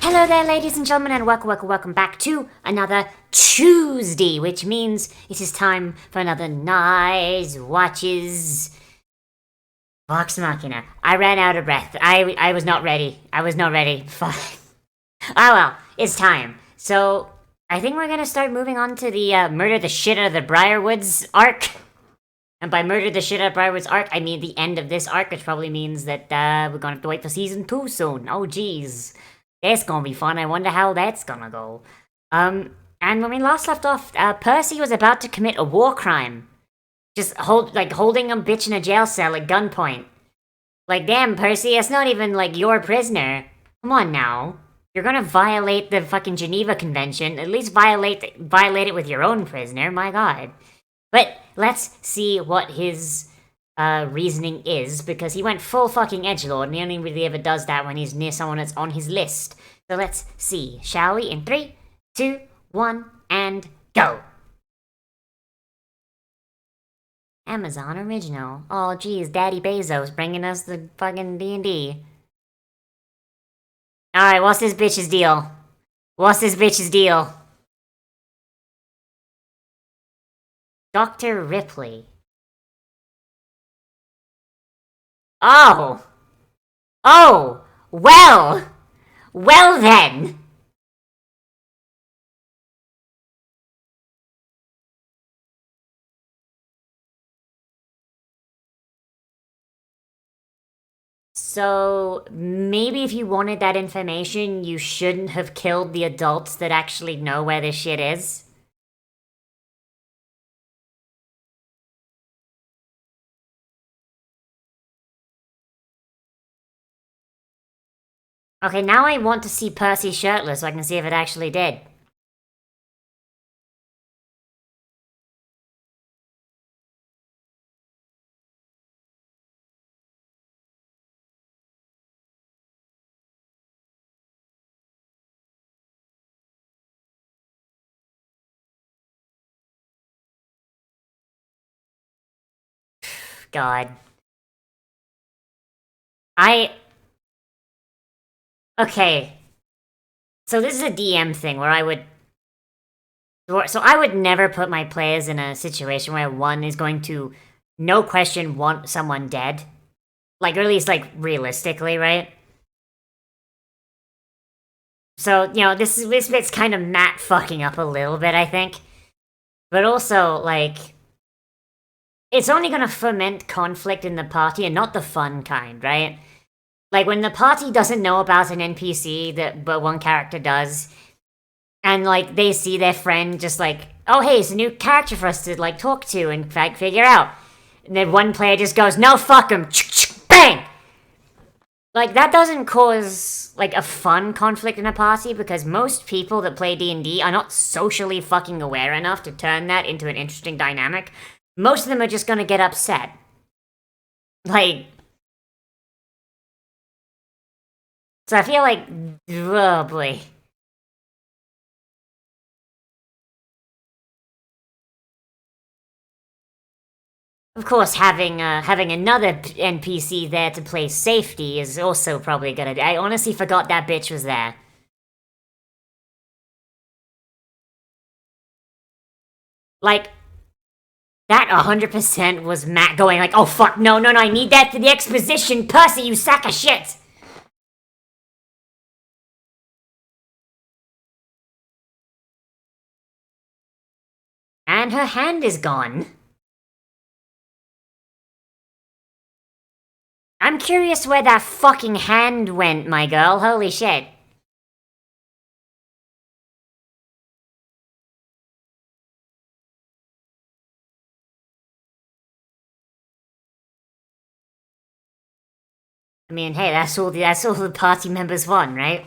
Hello there, ladies and gentlemen, and welcome back to another Tuesday, which means it is time for another Nozz Watches Vox Machina. I ran out of breath. I was not ready. Fuck. Ah well, it's time. So, I think we're gonna start moving on to the Murder the Shit Out of the Briarwoods arc. And by Murder the Shit Out of Briarwoods arc, I mean the end of this arc, which probably means that we're gonna have to wait for Season 2 soon. Oh jeez. That's gonna be fun. I wonder how that's gonna go. And when we last left off, Percy was about to commit a war crime. Just holding a bitch in a jail cell at gunpoint. Like, damn, Percy, it's not even, like, your prisoner. Come on now. You're gonna violate the fucking Geneva Convention. At least violate it with your own prisoner, my god. But let's see what his reasoning is, because he went full fucking edgelord, and he only really ever does that when he's near someone that's on his list. So let's see, shall we? In 3, 2, 1, and go! Amazon Original. Oh geez, Daddy Bezos bringing us the fucking D&D. Alright, what's this bitch's deal? Dr. Ripley. Oh! Oh! Well! Well then! So, maybe if you wanted that information, you shouldn't have killed the adults that actually know where this shit is? Okay, now I want to see Percy shirtless so I can see if it actually did. God. Okay. So this is a DM thing where I would never put my players in a situation where one is going to, no question, want someone dead. Like, or at least, like, realistically, right? So, you know, this bit's kind of Matt fucking up a little bit, I think. But also, like, it's only gonna foment conflict in the party and not the fun kind, right? Like, when the party doesn't know about an NPC but one character does, and, like, they see their friend just like, oh, hey, it's a new character for us to, like, talk to and figure out. And then one player just goes, no, fuck him, bang! Like, that doesn't cause, like, a fun conflict in a party, because most people that play D&D are not socially fucking aware enough to turn that into an interesting dynamic. Most of them are just gonna get upset. Like... So I feel like... Oh, boy. Of course, having another NPC there to play safety is also probably a good idea. I honestly forgot that bitch was there. Like, that 100% was Matt going like, oh fuck, no, I need that for the exposition, Percy, you sack of shit! And her hand is gone. I'm curious where that fucking hand went, my girl. Holy shit. I mean, hey, that's all the party members want, right?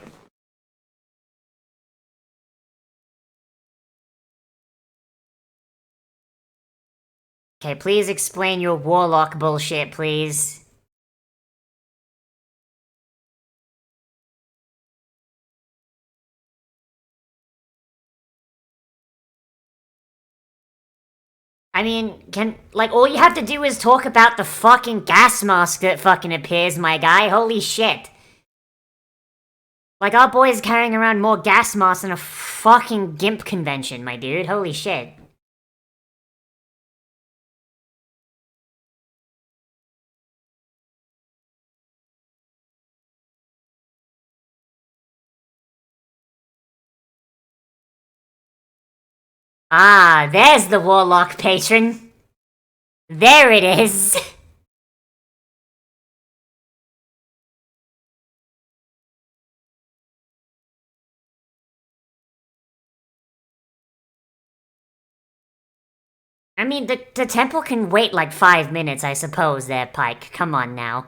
Okay, please explain your warlock bullshit, please. I mean, all you have to do is talk about the fucking gas mask that fucking appears, my guy. Holy shit. Like, our boy's carrying around more gas masks than a fucking GIMP convention, my dude. Holy shit. Ah, there's the Warlock patron. There it is. I mean, the temple can wait like 5 minutes, I suppose, there, Pike. Come on now.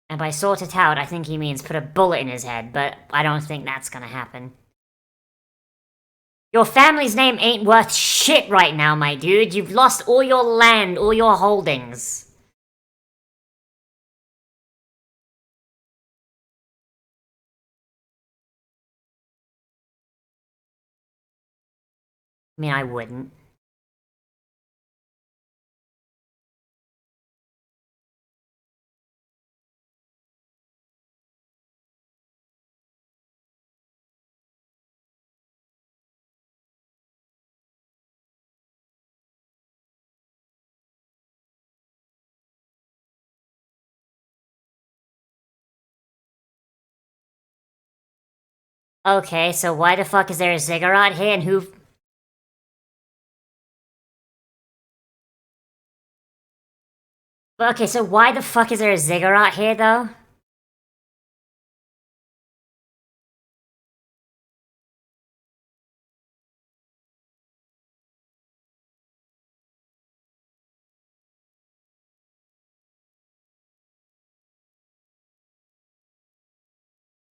And by sort it out, I think he means put a bullet in his head, but I don't think that's gonna happen. Your family's name ain't worth shit right now, my dude. You've lost all your land, all your holdings. I mean, I wouldn't. Okay, so why the fuck is there a ziggurat here and who... Okay, so why the fuck is there a ziggurat here, though?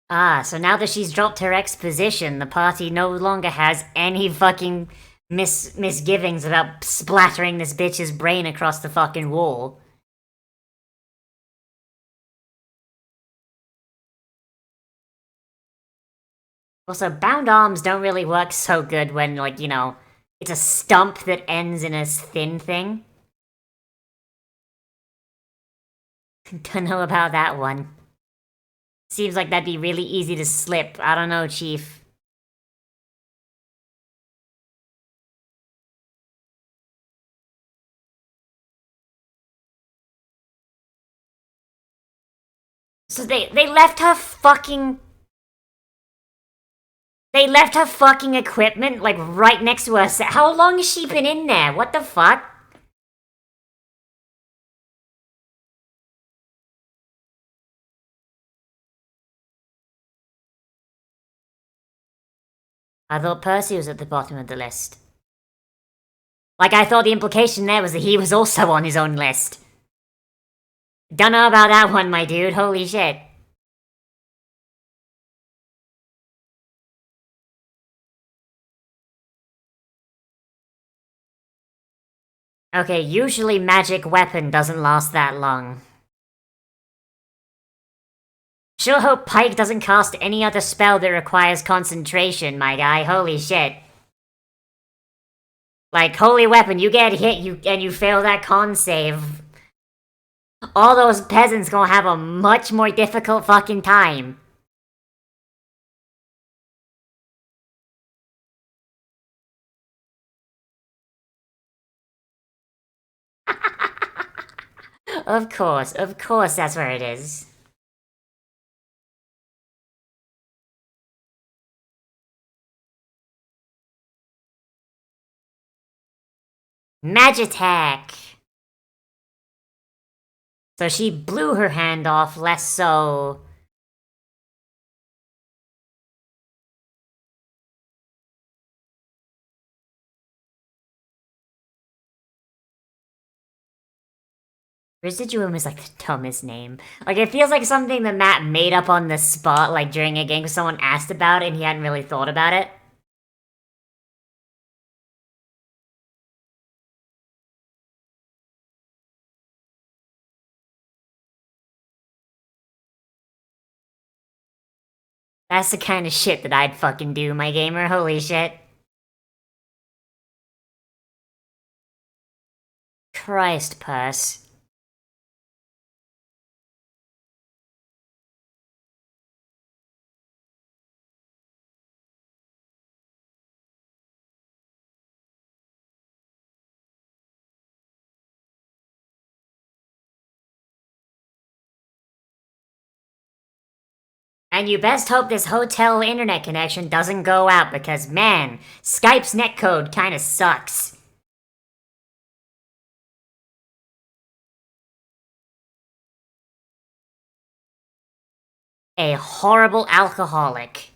Ah, so now that she's dropped her exposition, the party no longer has any fucking misgivings about splattering this bitch's brain across the fucking wall. Also, bound arms don't really work so good when, like, you know, it's a stump that ends in a thin thing. Don't know about that one. Seems like that'd be really easy to slip. I don't know, Chief. So they left her fucking... They left her fucking equipment, like, right next to her set. How long has she been in there? What the fuck? I thought Percy was at the bottom of the list. Like, I thought the implication there was that he was also on his own list. Don't know about that one, my dude. Holy shit. Okay, usually magic weapon doesn't last that long. Sure hope Pike doesn't cast any other spell that requires concentration, my guy. Holy shit. Like, holy weapon, you get hit and you fail that con save. All those peasants gonna have a much more difficult fucking time. Of course that's where it is. Magitech! So she blew her hand off, less so... Residuum is like the dumbest name. Like, it feels like something that Matt made up on the spot, like during a game because someone asked about it and he hadn't really thought about it. That's the kind of shit that I'd fucking do, my gamer. Holy shit. Christ, Puss. And you best hope this hotel internet connection doesn't go out because, man, Skype's netcode kinda sucks. A horrible alcoholic.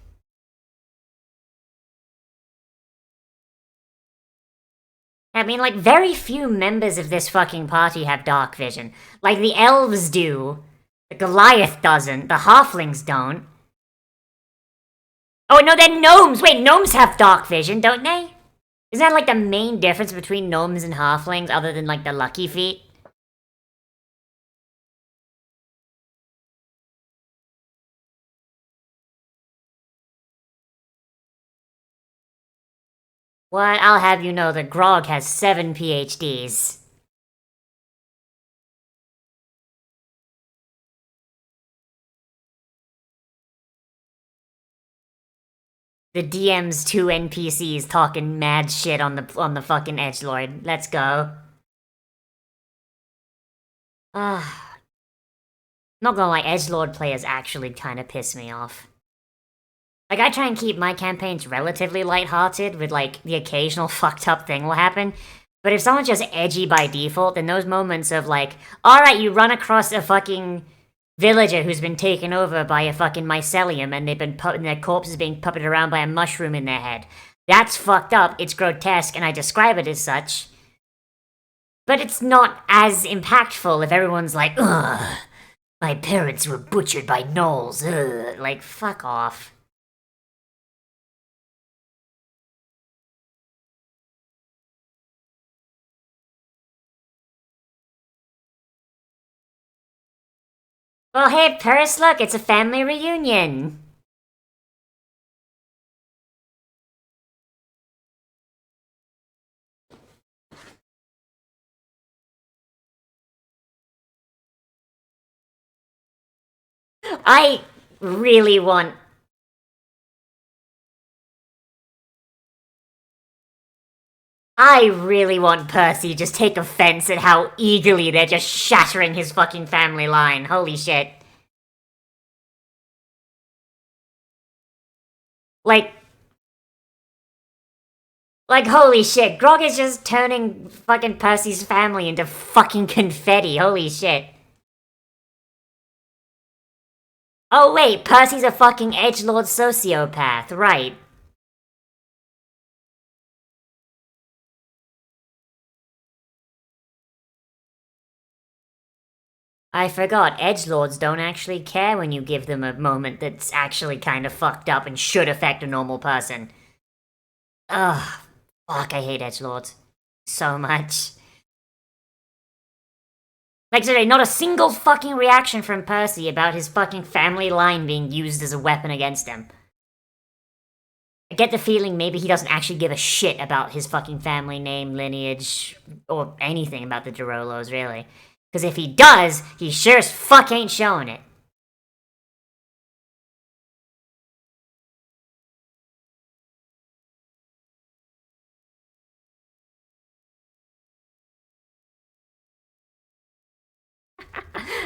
I mean, like, very few members of this fucking party have dark vision. Like, the elves do. The Goliath doesn't. The halflings don't. Oh, no, they're gnomes! Wait, gnomes have dark vision, don't they? Isn't that, like, the main difference between gnomes and halflings, other than, like, the lucky feet? What? I'll have you know that Grog has 7 PhDs. The DM's 2 NPCs talking mad shit on the fucking edgelord. Let's go. Not gonna lie, edgelord players actually kind of piss me off. Like, I try and keep my campaigns relatively lighthearted, with, like, the occasional fucked up thing will happen. But if someone's just edgy by default, then those moments of, like, alright, you run across a fucking villager who's been taken over by a fucking mycelium and their corpse is being puppeted around by a mushroom in their head. That's fucked up, it's grotesque, and I describe it as such. But it's not as impactful if everyone's like, ugh, my parents were butchered by gnolls, ugh. Like, fuck off. Well, hey, Paris, look, it's a family reunion. I really want... I really want Percy just take offense at how eagerly they're just shattering his fucking family line. Holy shit. Like, holy shit, Grog is just turning fucking Percy's family into fucking confetti, holy shit. Oh wait, Percy's a fucking edgelord sociopath, right. I forgot, edgelords don't actually care when you give them a moment that's actually kind of fucked up and should affect a normal person. Ugh, fuck, I hate edgelords. So much. Like today, not a single fucking reaction from Percy about his fucking family line being used as a weapon against him. I get the feeling maybe he doesn't actually give a shit about his fucking family name, lineage, or anything about the Durolos, really. Because if he does, he sure as fuck ain't showing it.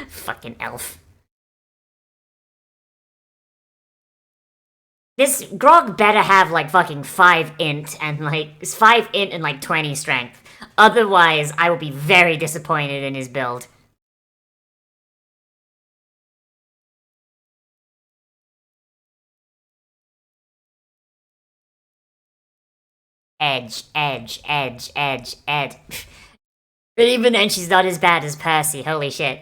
Fucking elf. This Grog better have like fucking 5 int and like 5 int and like 20 strength. Otherwise, I will be very disappointed in his build. Edge, edge, edge, edge, edge. But even then, she's not as bad as Percy. Holy shit.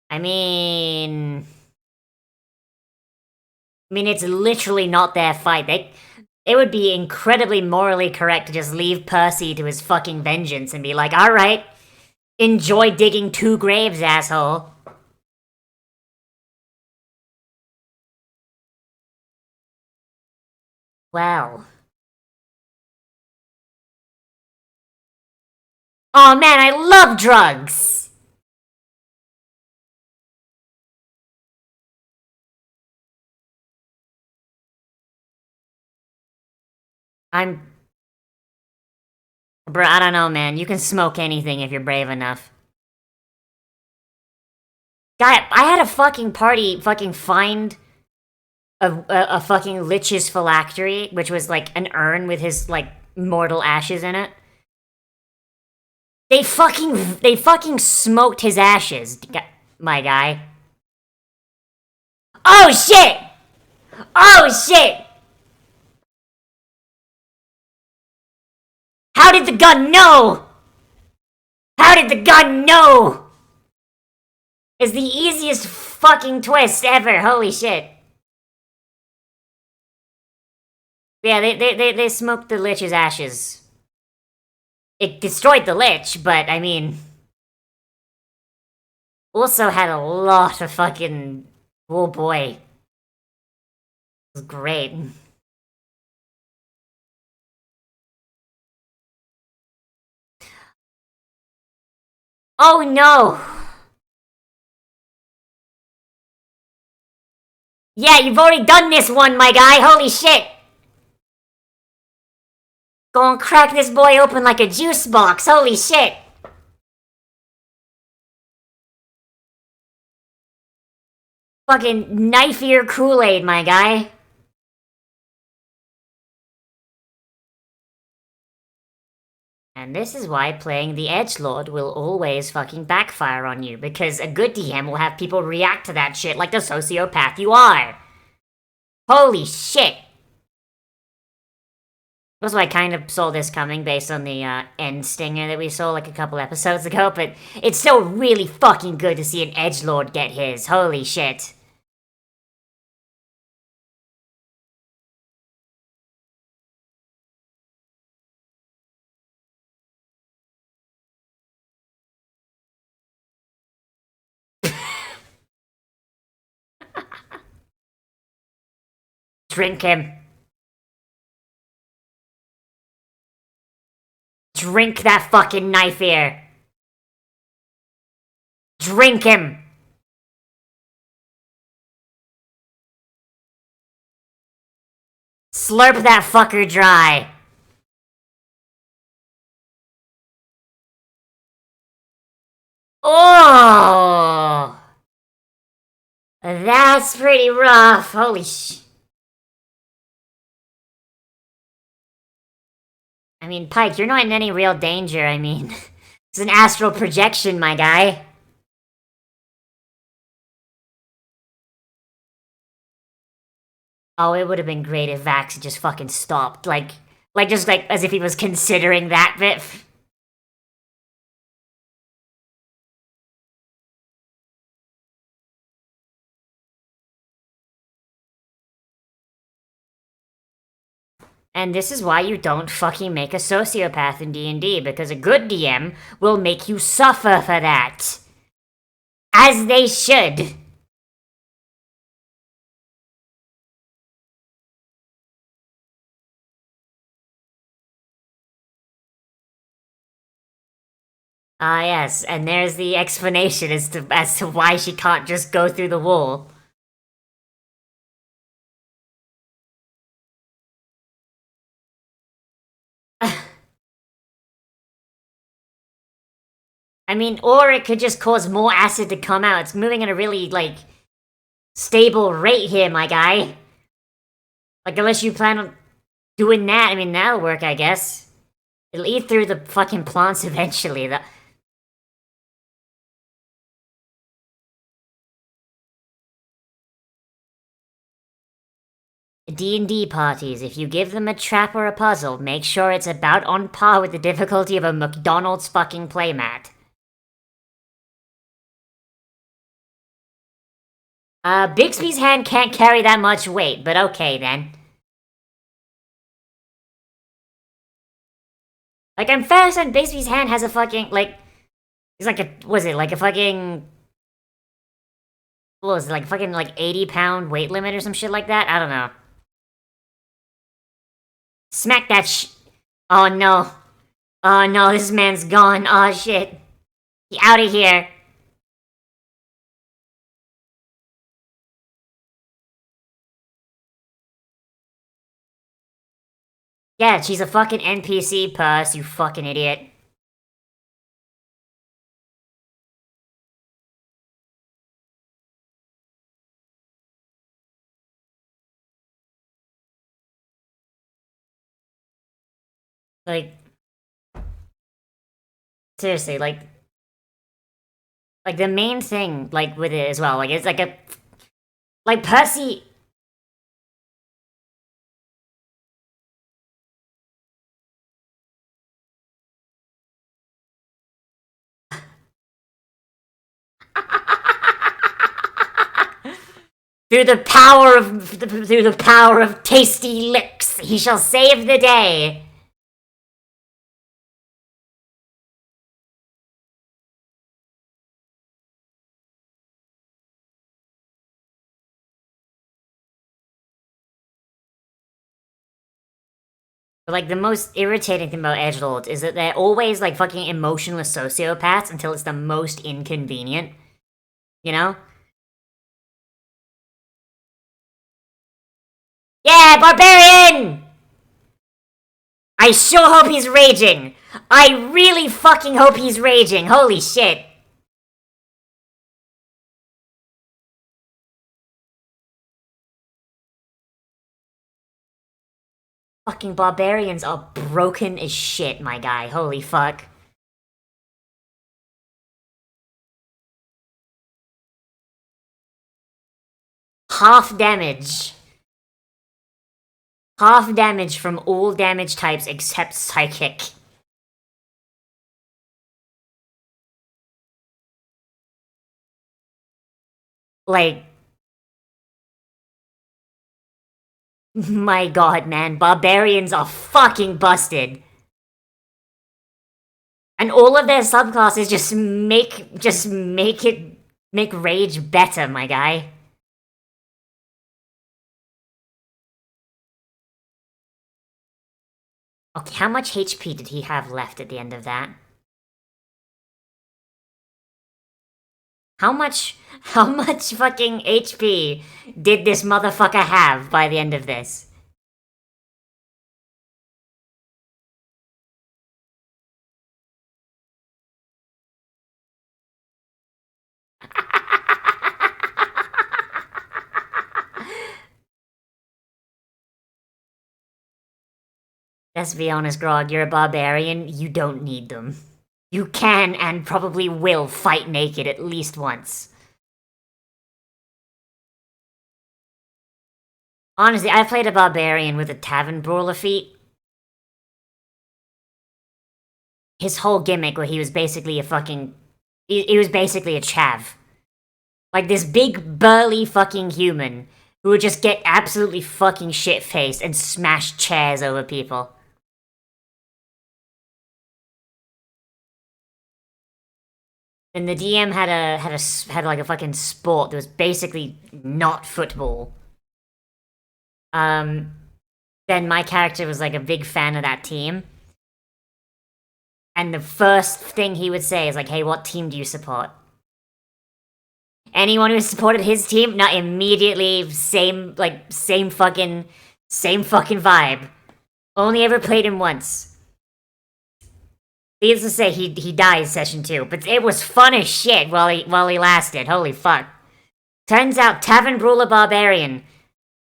I mean... it's literally not their fight. It would be incredibly morally correct to just leave Percy to his fucking vengeance and be like, alright, enjoy digging 2 graves, asshole. Well. Oh man, I love drugs! I'm Bruh, I don't know, man. You can smoke anything if you're brave enough. Guy, I had a fucking party fucking find a fucking Lich's phylactery, which was like an urn with his like mortal ashes in it. They fucking smoked his ashes, my guy. Oh shit! Oh shit! How did the gun know? How did the gun know? It's the easiest fucking twist ever. Holy shit. Yeah, they smoked the Lich's ashes. It destroyed the Lich, but I mean, also had a lot of fucking. Oh boy. It was great. Oh no! Yeah, you've already done this one, my guy. Holy shit! Go and crack this boy open like a juice box. Holy shit! Fucking knife ear Kool-Aid, my guy. And this is why playing the Edgelord will always fucking backfire on you, because a good DM will have people react to that shit like the sociopath you are. Holy shit! Also, I kind of saw this coming based on the end stinger that we saw like a couple episodes ago, but it's still really fucking good to see an Edgelord get his. Holy shit. Drink him. Drink that fucking knife ear. Drink him. Slurp that fucker dry. Oh! That's pretty rough. Holy sh... I mean, Pike, you're not in any real danger. I mean, it's an astral projection, my guy. Oh, it would have been great if Vax just fucking stopped. Just like, as if he was considering that bit. And this is why you don't fucking make a sociopath in D&D, because a good DM will make you suffer for that. As they should. Ah, yes, and there's the explanation as to why she can't just go through the wall. I mean, or it could just cause more acid to come out. It's moving at a really, like, stable rate here, my guy. Like, unless you plan on doing that, I mean, that'll work, I guess. It'll eat through the fucking plants eventually. D&D parties, if you give them a trap or a puzzle, make sure it's about on par with the difficulty of a McDonald's fucking playmat. Bixby's hand can't carry that much weight, but okay then. Like, I'm fairly certain Bixby's hand has a fucking, like... It's like a... Was it, like a fucking... What was it, like fucking, like, 80-pound weight limit or some shit like that? I don't know. Smack that Oh no. Oh no, this man's gone. Oh shit. Get out of here. Yeah, she's a fucking NPC purse, you fucking idiot. Like, seriously, like the main thing, like, with it as well, like, it's like like, Percy... through the power of tasty licks, he shall save the day. But, like, the most irritating thing about edgelords is that they're always, like, fucking emotionless sociopaths until it's the most inconvenient. You know? Yeah, Barbarian! I sure hope he's raging! I really fucking hope he's raging, holy shit! Fucking barbarians are broken as shit, my guy, holy fuck. Half damage. Half damage from all damage types except psychic. Like... My god, man, barbarians are fucking busted. And all of their subclasses make rage better, my guy. Okay, how much HP did he have left at the end of that? How much fucking HP did this motherfucker have by the end of this? Let's be honest, Grog, you're a barbarian, you don't need them. You can and probably will fight naked at least once. Honestly, I played a barbarian with a tavern brawler feat. His whole gimmick where he was basically a fucking... He was basically a chav. Like this big burly fucking human who would just get absolutely fucking shit-faced and smash chairs over people. And the DM had like a fucking sport that was basically not football. Then my character was like a big fan of that team. And the first thing he would say is like, hey, what team do you support? Anyone who supported his team, not immediately same fucking vibe. Only ever played him once. Needless to say, he died session 2, but it was fun as shit while he lasted. Holy fuck. Turns out Tavern Brawler Barbarian,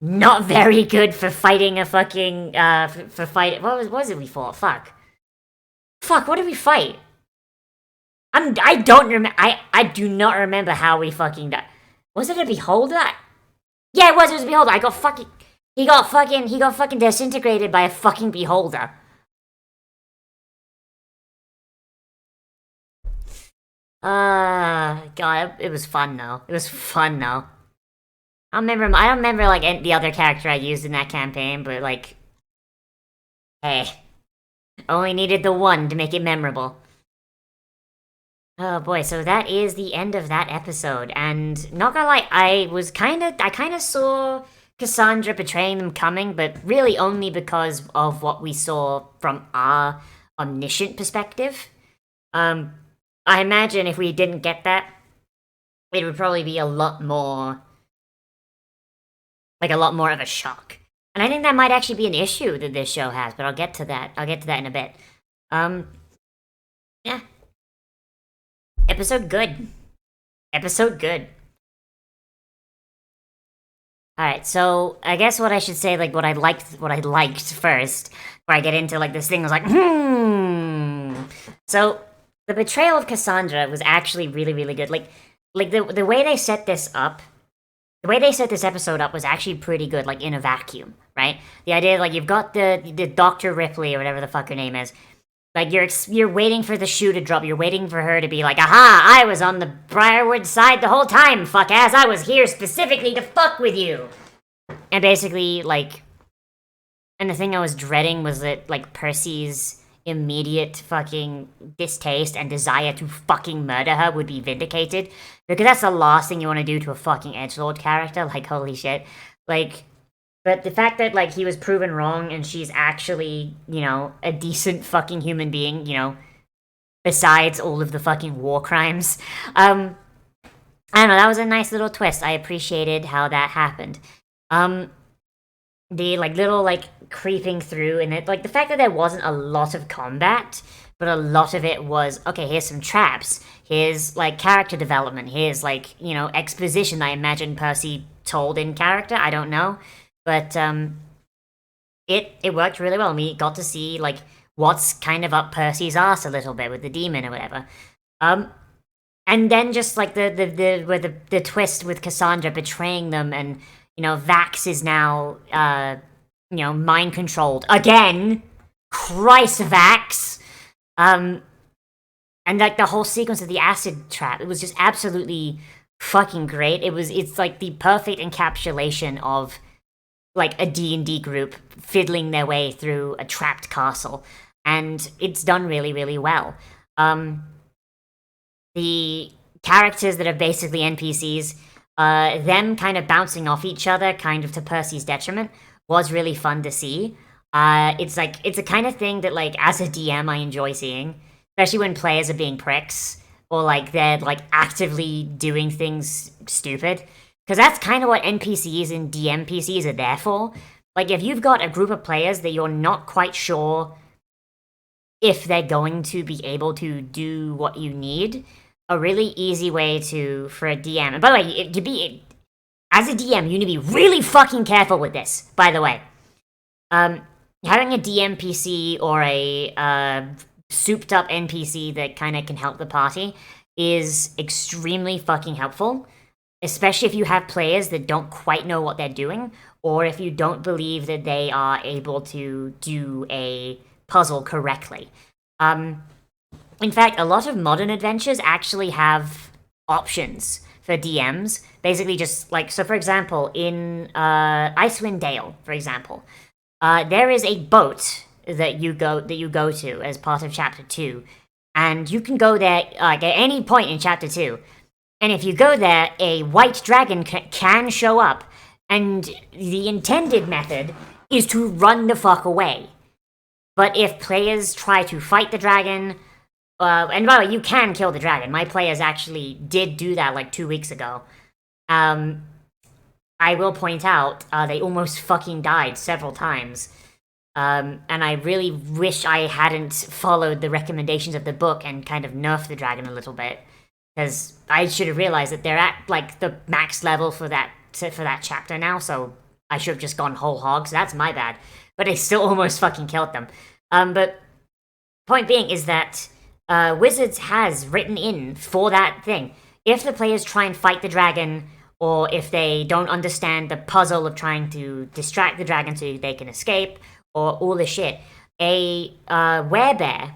not very good for fighting a fucking for fight. What was it we fought? Fuck. Fuck, what did we fight? I don't remember. I do not remember how we fucking died. Was it a beholder? Yeah, it was a beholder. I got fucking. He got fucking disintegrated by a fucking beholder. God, it was fun though. It was fun though. I don't remember like the other character I used in that campaign, but like, hey, only needed the one to make it memorable. Oh boy, so that is the end of that episode, and not gonna lie, I kinda saw Cassandra betraying them coming, but really only because of what we saw from our omniscient perspective. I imagine if we didn't get that, it would probably be a lot more of a shock. And I think that might actually be an issue that this show has, but I'll get to that. I'll get to that in a bit. Yeah. Episode good. Episode good. Alright, so I guess what I should say, like, what I liked first, before I get into, like, this thing was like, So, the betrayal of Cassandra was actually really, really good. Like the way they set this up, the way they set this episode up was actually pretty good, like, in a vacuum, right? The idea, like, you've got the Dr. Ripley, or whatever the fuck her name is. Like, you're waiting for the shoe to drop. You're waiting for her to be like, aha, I was on the Briarwood side the whole time, fuck ass. I was here specifically to fuck with you. And basically, like, and the thing I was dreading was that, like, Percy's immediate fucking distaste and desire to fucking murder her would be vindicated. Because that's the last thing you want to do to a fucking edgelord character. Like, holy shit. Like, but the fact that, like, he was proven wrong and she's actually, you know, a decent fucking human being, you know, besides all of the fucking war crimes. I don't know, that was a nice little twist. I appreciated how that happened. The, like, little, like, creeping through, and it, like, the fact that there wasn't a lot of combat, but a lot of it was, okay, here's some traps, here's, like, character development, here's, like, you know, exposition I imagine Percy told in character, I don't know. But, it worked really well. We got to see, like, what's kind of up Percy's ass a little bit with the demon or whatever. And then just, like, the twist with Cassandra betraying them, and, you know, Vax is now, you know, mind-controlled. Again! Christ, Vax! And, like, the whole sequence of the acid trap, it was just absolutely fucking great. It's, like, the perfect encapsulation of, like, a D&D group fiddling their way through a trapped castle. And it's done really, really well. The characters that are basically NPCs, them kind of bouncing off each other, kind of to Percy's detriment, was really fun to see. It's a kind of thing that, like, as a DM, I enjoy seeing. Especially when players are being pricks, or, like, they're, like, actively doing things stupid. Because that's kind of what NPCs and DMPCs are there for. Like, if you've got a group of players that you're not quite sure if they're going to be able to do what you need, a really easy way for a DM... And by the way, as a DM, you need to be really fucking careful with this, by the way. Having a DMPC or a souped-up NPC that kind of can help the party is extremely fucking helpful. Especially if you have players that don't quite know what they're doing, or if you don't believe that they are able to do a puzzle correctly. In fact, a lot of modern adventures actually have options for DMs. Basically just, like, so for example, in Icewind Dale, for example, there is a boat that you go to as part of Chapter 2, and you can go there, like, at any point in Chapter 2. And if you go there, a white dragon can show up, and the intended method is to run the fuck away. But if players try to fight the dragon, and by the way, you can kill the dragon. My players actually did do that, like, 2 weeks ago. I will point out, they almost fucking died several times. And I really wish I hadn't followed the recommendations of the book and kind of nerfed the dragon a little bit. Because I should have realized that they're at, like, the max level for that chapter now, so I should have just gone whole hog, so that's my bad. But I still almost fucking killed them. But point being is that Wizards has written in for that thing. If the players try and fight the dragon, or if they don't understand the puzzle of trying to distract the dragon so they can escape, or all this shit, a werebear,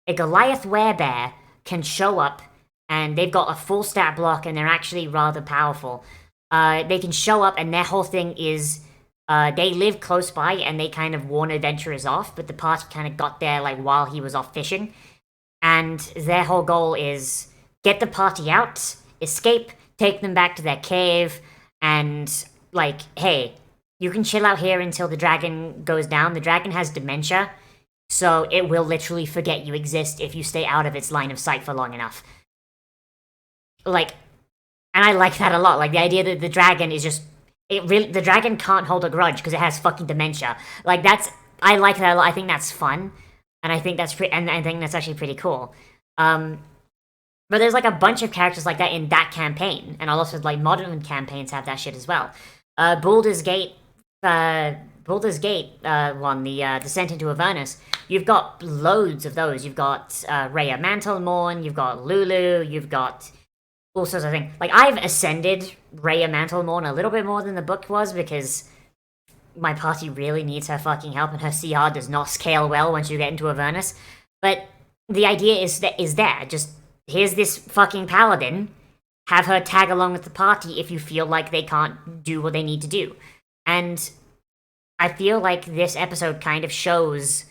a Goliath werebear, can show up, and they've got a full stat block, and they're actually rather powerful. They can show up, and their whole thing is, they live close by, and they kind of warn adventurers off, but the party kind of got there, like, while he was off fishing. And their whole goal is get the party out, escape, take them back to their cave, and, like, hey, you can chill out here until the dragon goes down. The dragon has dementia, so it will literally forget you exist if you stay out of its line of sight for long enough. Like, and I like that a lot. Like, the idea that the dragon is just the dragon can't hold a grudge because it has fucking dementia. Like I like that a lot. I think that's fun, and I think and I think that's actually pretty cool. But there's like a bunch of characters like that in that campaign, and also like modern campaigns have that shit as well. Baldur's Gate, one, the Descent into Avernus. You've got loads of those. You've got Rhea Mantlemorn, you've got Lulu, you've got all sorts of things. Like, I've ascended Rhea Mantlemorn a little bit more than the book was because my party really needs her fucking help, and her CR does not scale well once you get into Avernus. But the idea is there. Just, here's this fucking paladin. Have her tag along with the party if you feel like they can't do what they need to do. And I feel like this episode kind of shows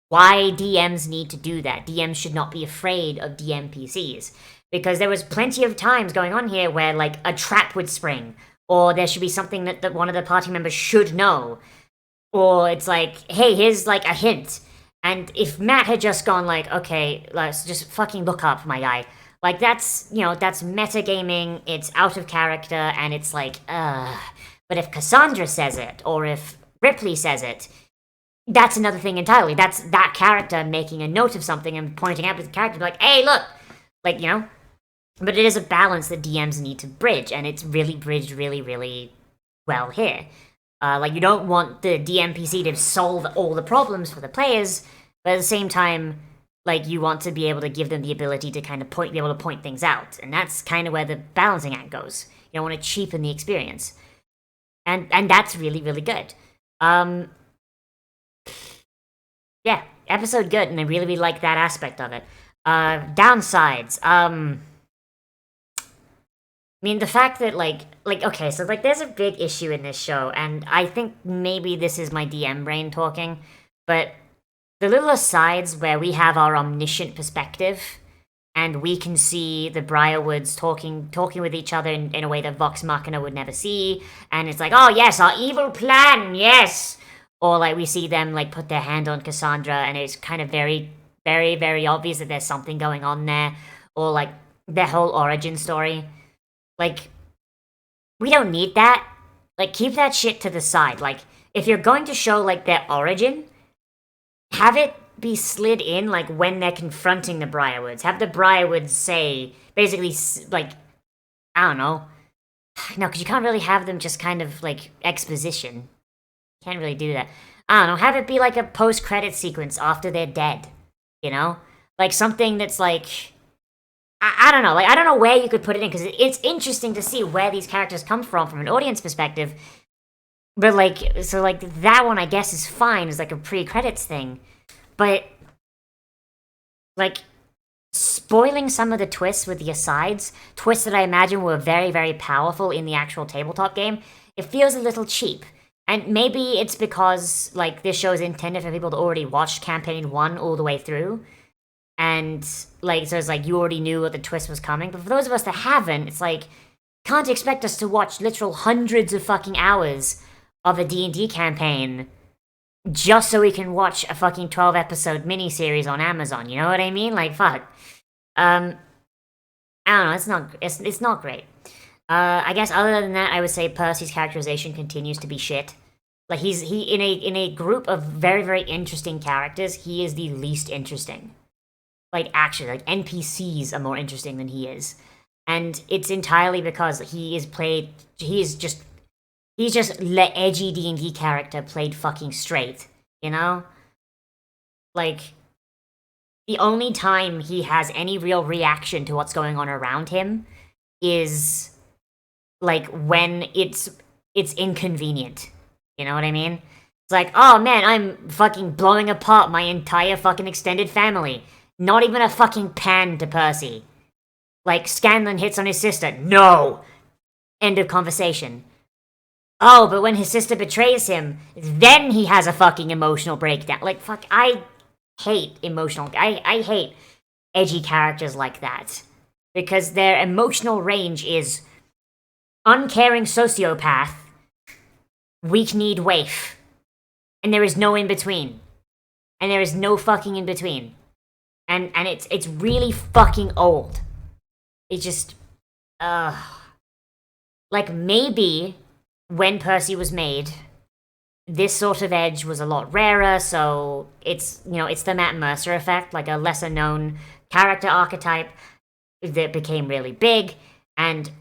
why DMs need to do that. DMs should not be afraid of DMPCs. Because there was plenty of times going on here where, like, a trap would spring, or there should be something that one of the party members should know. Or it's like, hey, here's, like, a hint. And if Matt had just gone, like, okay, let's just fucking look up, my guy. Like, that's, that's metagaming, it's out of character, and it's like, But if Cassandra says it, or if Ripley says it, that's another thing entirely. That's that character making a note of something and pointing out to the character, like, hey, look! Like, But it is a balance that DMs need to bridge, and it's really bridged really, really well here. Like, you don't want the DMPC to solve all the problems for the players, but at the same time, like, you want to be able to give them the ability to kind of be able to point things out, and that's kind of where the balancing act goes. You don't want to cheapen the experience. And that's really, really good. Yeah, episode good, and I really, really like that aspect of it. Downsides, I mean, the fact that, okay, so, there's a big issue in this show, and I think maybe this is my DM brain talking, but the little asides where we have our omniscient perspective, and we can see the Briarwoods talking with each other in a way that Vox Machina would never see, and it's like, oh yes, our evil plan, yes! Or, like, we see them, like, put their hand on Cassandra, and it's kind of very, very, very obvious that there's something going on there, or, like, their whole origin story. Like, we don't need that. Like, keep that shit to the side. Like, if you're going to show, like, their origin, have it be slid in, like, when they're confronting the Briarwoods. Have the Briarwoods say, basically, like, I don't know. No, because you can't really have them just kind of, like, exposition. Can't really do that. I don't know, have it be, like, a post-credit sequence after they're dead. Like, something that's, like... I don't know, like, I don't know where you could put it in, because it's interesting to see where these characters come from an audience perspective. But, like, so, like, that one, I guess, is fine as, like, a pre-credits thing. But, like, spoiling some of the twists with the asides, twists that I imagine were very, very powerful in the actual tabletop game, it feels a little cheap. And maybe it's because, like, this show is intended for people to already watch Campaign 1 all the way through. And, like, so it's like you already knew what the twist was coming. But for those of us that haven't, it's like, can't expect us to watch literal hundreds of fucking hours of a D&D campaign just so we can watch a fucking 12-episode miniseries on Amazon. You know what I mean? Like, fuck. I don't know. It's not great. I guess other than that, I would say Percy's characterization continues to be shit. Like, he in a group of very, very interesting characters, he is the least interesting. Like, actually, like, NPCs are more interesting than he is. And it's entirely because he's just the edgy D&D character played fucking straight, Like, the only time he has any real reaction to what's going on around him is, like, when it's inconvenient. You know what I mean? It's like, oh man, I'm fucking blowing apart my entire fucking extended family. Not even a fucking pan to Percy. Like, Scanlan hits on his sister. No! End of conversation. Oh, but when his sister betrays him, then he has a fucking emotional breakdown. Like, fuck, I hate I hate edgy characters like that. Because their emotional range is uncaring sociopath, weak-kneed waif. And there is no in-between. And there is no fucking in-between. And it's really fucking old. It just, like, maybe when Percy was made, this sort of edge was a lot rarer, so it's, it's the Matt Mercer effect, like a lesser known character archetype that became really big, and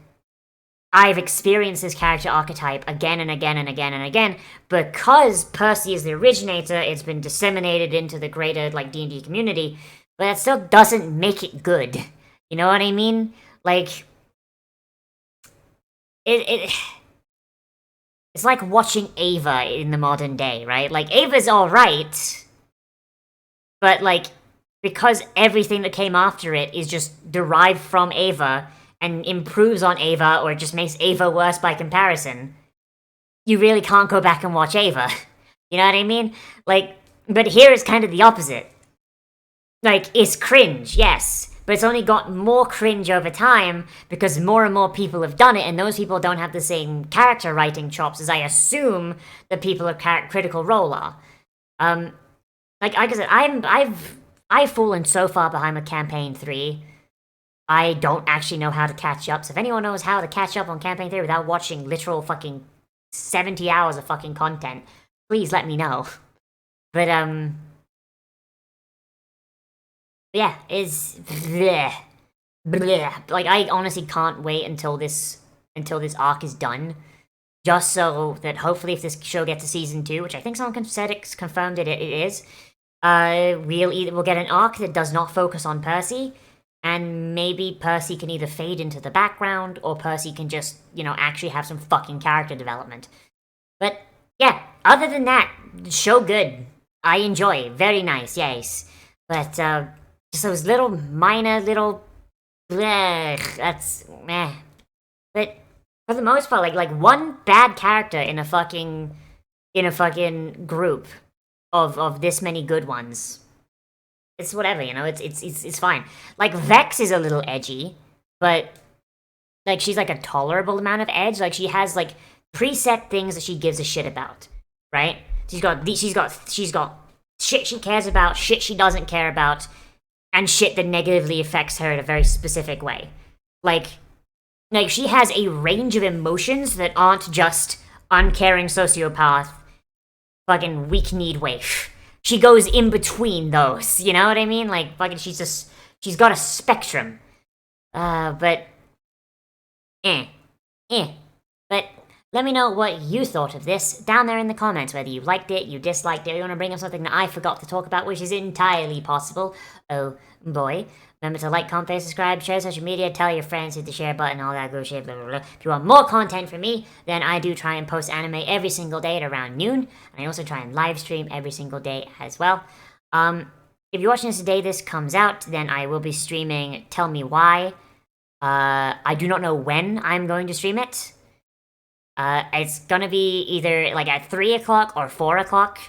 I've experienced this character archetype again and again and again and again. Because Percy is the originator, it's been disseminated into the greater, like, D&D community, but that still doesn't make it good. You know what I mean? Like, it's like watching Ava in the modern day, right? Like, Ava's alright, but, like, because everything that came after it is just derived from Ava and improves on Ava, or just makes Ava worse by comparison, you really can't go back and watch Ava. You know what I mean? Like, but here it's kind of the opposite. Like, it's cringe, yes, but it's only got more cringe over time because more and more people have done it, and those people don't have the same character writing chops as I assume the people of Critical Role are. Like I said, I've fallen so far behind with Campaign 3. I don't actually know how to catch up, so if anyone knows how to catch up on Campaign 3 without watching literal fucking 70 hours of fucking content, please let me know. But, yeah, it's bleh. Bleh. Like, I honestly can't wait until this arc is done, just so that hopefully if this show gets to season 2, which I think someone said it's confirmed it is, we'll get an arc that does not focus on Percy, and maybe Percy can either fade into the background, or Percy can just, actually have some fucking character development. But, yeah, other than that, show good. I enjoy. Very nice, yes. But, just those little minor little... bleh, that's... meh. But, for the most part, like one bad character in a fucking group of this many good ones, it's whatever, it's fine. Like, Vex is a little edgy, but, like, she's, like, a tolerable amount of edge. Like, she has, like, preset things that she gives a shit about, right? She's got shit she cares about, shit she doesn't care about, and shit that negatively affects her in a very specific way. Like, she has a range of emotions that aren't just uncaring sociopath, fucking weak-kneed waif. She goes in between those, you know what I mean? Like, fucking, she's got a spectrum. But, But, let me know what you thought of this down there in the comments, whether you liked it, you disliked it, or you want to bring up something that I forgot to talk about, which is entirely possible. Oh, boy. Remember to like, comment, subscribe, share social media, tell your friends, hit the share button, all that good shit, blah, blah, blah. If you want more content from me, then I do try and post anime every single day at around noon, and I also try and live stream every single day as well. If you're watching this the day this comes out, then I will be streaming Tell Me Why. I do not know when I'm going to stream it. It's gonna be either, like, at 3 o'clock or 4 o'clock.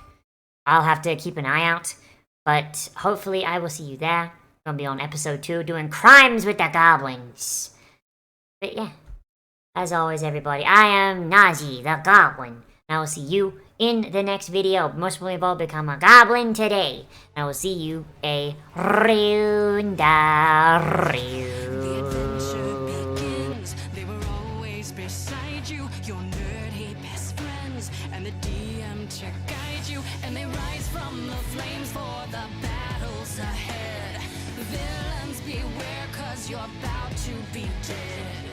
I'll have to keep an eye out, but hopefully I will see you there. Gonna be on episode 2, doing crimes with the goblins. But yeah, as always, everybody, I am Nozz the Goblin. And I will see you in the next video. Most probably, I'll become a goblin today. And I will see you a round. And they rise from the flames for the battles ahead. Villains beware, 'cause you're about to be dead.